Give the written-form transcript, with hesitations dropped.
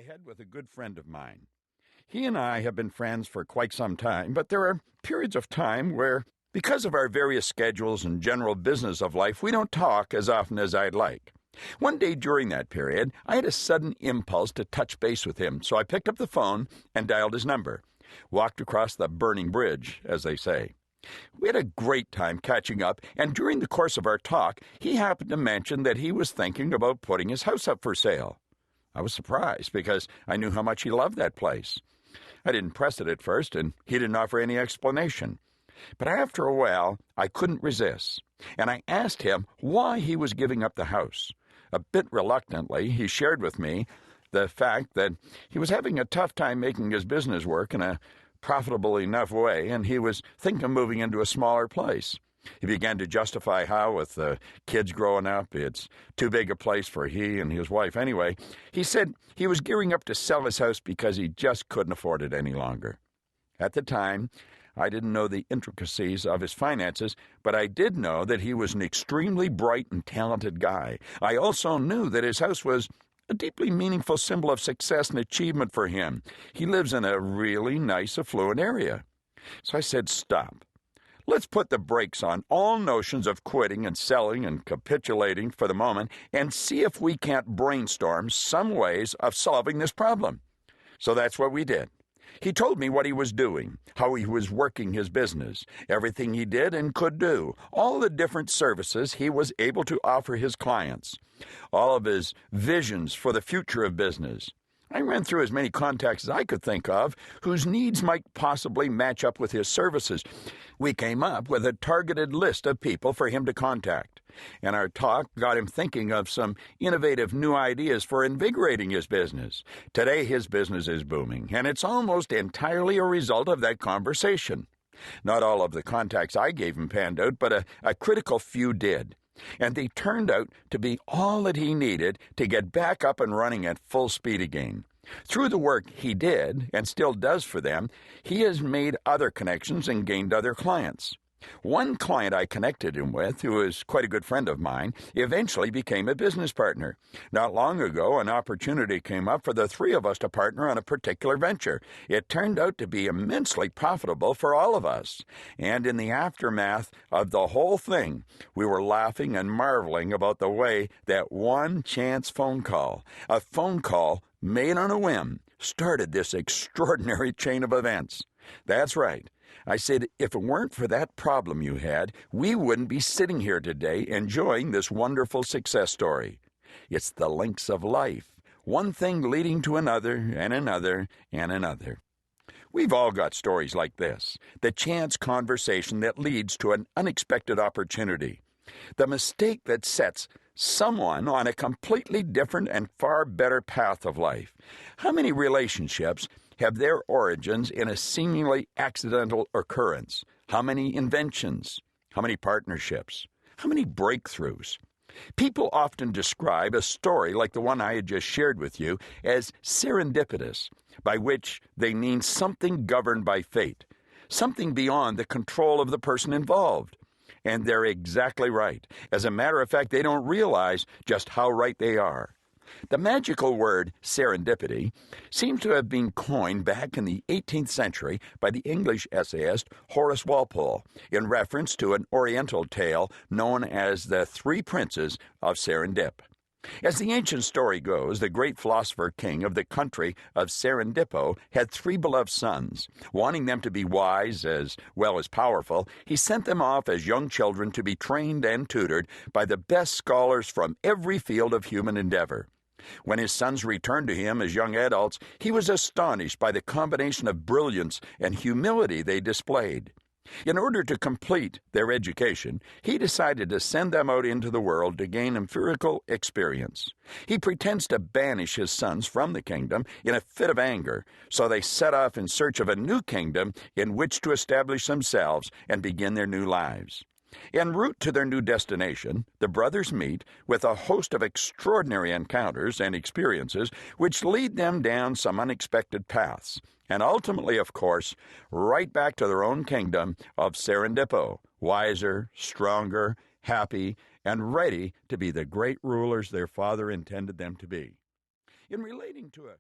head with a good friend of mine. He and I have been friends for quite some time, but there are periods of time where, because of our various schedules and general business of life, we don't talk as often as I'd like. One day during that period, I had a sudden impulse to touch base with him, so I picked up the phone and dialed his number. Walked across the burning bridge, as they say. We had a great time catching up, and during the course of our talk, he happened to mention that he was thinking about putting his house up for sale. I was surprised because I knew how much he loved that place. I didn't press it at first, and he didn't offer any explanation. But after a while, I couldn't resist, and I asked him why he was giving up the house. A bit reluctantly, he shared with me the fact that he was having a tough time making his business work in a profitable enough way, and he was thinking of moving into a smaller place. He began to justify how, with the kids growing up, it's too big a place for he and his wife anyway. He said he was gearing up to sell his house because he just couldn't afford it any longer. At the time, I didn't know the intricacies of his finances, but I did know that he was an extremely bright and talented guy. I also knew that his house was a deeply meaningful symbol of success and achievement for him. He lives in a really nice, affluent area. So I said, stop. Let's put the brakes on all notions of quitting and selling and capitulating for the moment and see if we can't brainstorm some ways of solving this problem. So that's what we did. He told me what he was doing, how he was working his business, everything he did and could do, all the different services he was able to offer his clients, all of his visions for the future of business. I ran through as many contacts as I could think of whose needs might possibly match up with his services. We came up with a targeted list of people for him to contact, and our talk got him thinking of some innovative new ideas for invigorating his business. Today his business is booming, and it's almost entirely a result of that conversation. Not all of the contacts I gave him panned out, but a critical few did. And they turned out to be all that he needed to get back up and running at full speed again. Through the work he did, and still does for them, he has made other connections and gained other clients. One client I connected him with, who is quite a good friend of mine, eventually became a business partner. Not long ago, an opportunity came up for the three of us to partner on a particular venture. It turned out to be immensely profitable for all of us. And in the aftermath of the whole thing, we were laughing and marveling about the way that one chance phone call, a phone call made on a whim, started this extraordinary chain of events. That's right. I said, if it weren't for that problem you had, we wouldn't be sitting here today enjoying this wonderful success story. It's the links of life, one thing leading to another and another and another. We've all got stories like this, the chance conversation that leads to an unexpected opportunity, the mistake that sets someone on a completely different and far better path of life. How many relationships have their origins in a seemingly accidental occurrence? How many inventions? How many partnerships? How many breakthroughs? People often describe a story like the one I had just shared with you as serendipitous, by which they mean something governed by fate, something beyond the control of the person involved. And they're exactly right. As a matter of fact, they don't realize just how right they are. The magical word serendipity seems to have been coined back in the 18th century by the English essayist Horace Walpole in reference to an Oriental tale known as the Three Princes of Serendip. As the ancient story goes, the great philosopher king of the country of Serendipo had three beloved sons. Wanting them to be wise as well as powerful, he sent them off as young children to be trained and tutored by the best scholars from every field of human endeavor. When his sons returned to him as young adults, he was astonished by the combination of brilliance and humility they displayed. In order to complete their education, he decided to send them out into the world to gain empirical experience. He pretends to banish his sons from the kingdom in a fit of anger, so they set off in search of a new kingdom in which to establish themselves and begin their new lives. En route to their new destination, the brothers meet with a host of extraordinary encounters and experiences which lead them down some unexpected paths, and ultimately, of course, right back to their own kingdom of Serendipo, wiser, stronger, happy, and ready to be the great rulers their father intended them to be. In relating to a